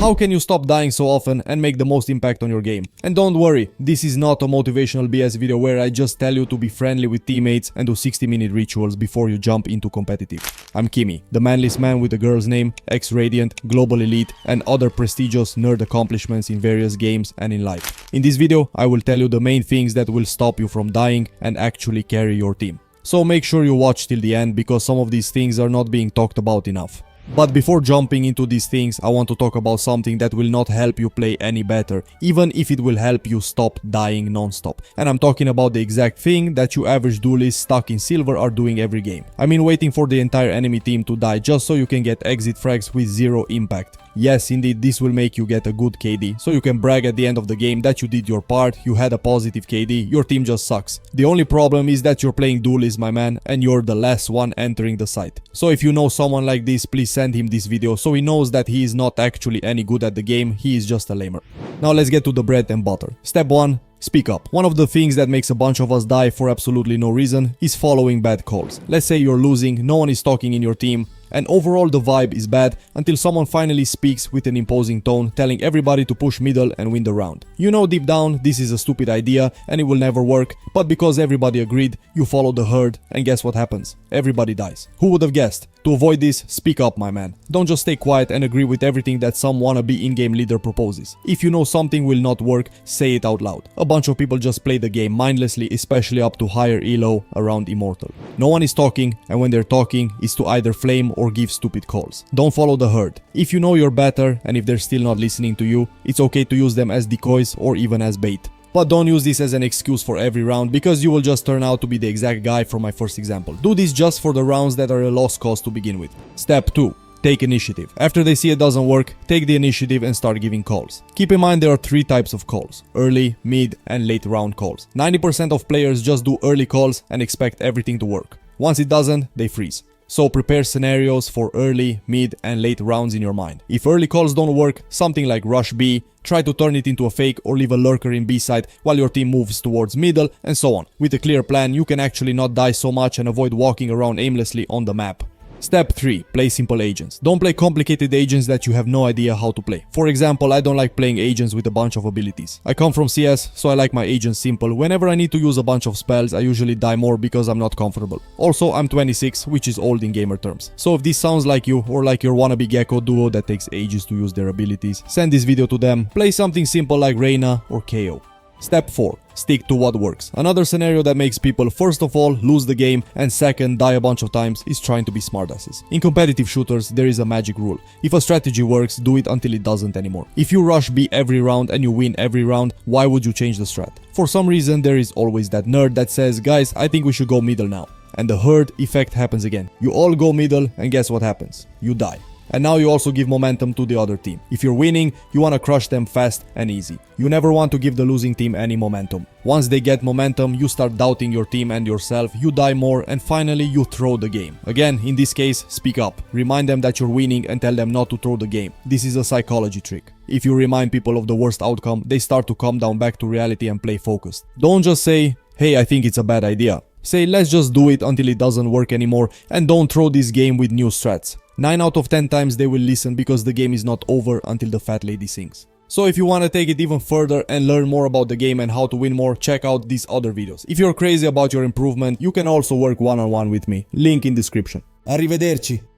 How can you stop dying so often and make the most impact on your game? And don't worry, this is not a motivational BS video where I just tell you to be friendly with teammates and do 60-minute rituals before you jump into competitive. I'm Kimmy, the manliest man with a girl's name, ex-Radiant, global elite, and other prestigious nerd accomplishments in various games and in life. In this video, I will tell you the main things that will stop you from dying and actually carry your team. So make sure you watch till the end because some of these things are not being talked about enough. But before jumping into these things, I want to talk about something that will not help you play any better, even if it will help you stop dying non-stop. And I'm talking about the exact thing that you average duelists stuck in silver are doing every game. I mean waiting for the entire enemy team to die just so you can get exit frags with zero impact. Yes, indeed, this will make you get a good KD, so you can brag at the end of the game that you did your part, you had a positive KD, your team just sucks. The only problem is that you're playing duelists, my man, and you're the last one entering the site. So if you know someone like this, please send him this video so he knows that he is not actually any good at the game, he is just a lamer. Now let's get to the bread and butter. Step 1. Speak up. One of the things that makes a bunch of us die for absolutely no reason is following bad calls. Let's say you're losing, no one is talking in your team, and overall the vibe is bad until someone finally speaks with an imposing tone telling everybody to push middle and win the round. You know deep down this is a stupid idea and it will never work, but because everybody agreed, you follow the herd and guess what happens? Everybody dies. Who would have guessed? To avoid this, speak up, my man. Don't just stay quiet and agree with everything that some wannabe in-game leader proposes. If you know something will not work, say it out loud. A bunch of people just play the game mindlessly, especially up to higher elo around Immortal. No one is talking, and when they're talking, it's to either flame or give stupid calls. Don't follow the herd. If you know you're better, and if they're still not listening to you, it's okay to use them as decoys or even as bait. But don't use this as an excuse for every round because you will just turn out to be the exact guy from my first example. Do this just for the rounds that are a lost cause to begin with. Step 2. Take initiative. After they see it doesn't work, take the initiative and start giving calls. Keep in mind there are 3 types of calls: early, mid, and late round calls. 90% of players just do early calls and expect everything to work. Once it doesn't, they freeze. So prepare scenarios for early, mid, and late rounds in your mind. If early calls don't work, something like rush B, try to turn it into a fake or leave a lurker in B side while your team moves towards middle, and so on. With a clear plan, you can actually not die so much and avoid walking around aimlessly on the map. Step 3. Play simple agents. Don't play complicated agents that you have no idea how to play. For example, I don't like playing agents with a bunch of abilities. I come from CS, so I like my agents simple. Whenever I need to use a bunch of spells, I usually die more because I'm not comfortable. Also, I'm 26, which is old in gamer terms. So if this sounds like you, or like your wannabe Gecko duo that takes ages to use their abilities, send this video to them. Play something simple like Reyna or KO. Step 4. Stick to what works. Another scenario that makes people first of all lose the game and second die a bunch of times is trying to be smartasses. In competitive shooters there is a magic rule. If a strategy works, do it until it doesn't anymore. If you rush B every round and you win every round, why would you change the strat? For some reason there is always that nerd that says, guys, I think we should go middle now. And the herd effect happens again. You all go middle and guess what happens? You die. And now you also give momentum to the other team. If you're winning, you want to crush them fast and easy. You never want to give the losing team any momentum. Once they get momentum, you start doubting your team and yourself, you die more, and finally you throw the game. Again, in this case, speak up. Remind them that you're winning and tell them not to throw the game. This is a psychology trick. If you remind people of the worst outcome, they start to come down back to reality and play focused. Don't just say, hey, I think it's a bad idea. Say, let's just do it until it doesn't work anymore, and don't throw this game with new strats. 9 out of 10 times they will listen because the game is not over until the fat lady sings. So if you want to take it even further and learn more about the game and how to win more, check out these other videos. If you're crazy about your improvement, you can also work one-on-one with me. Link in description. Arrivederci.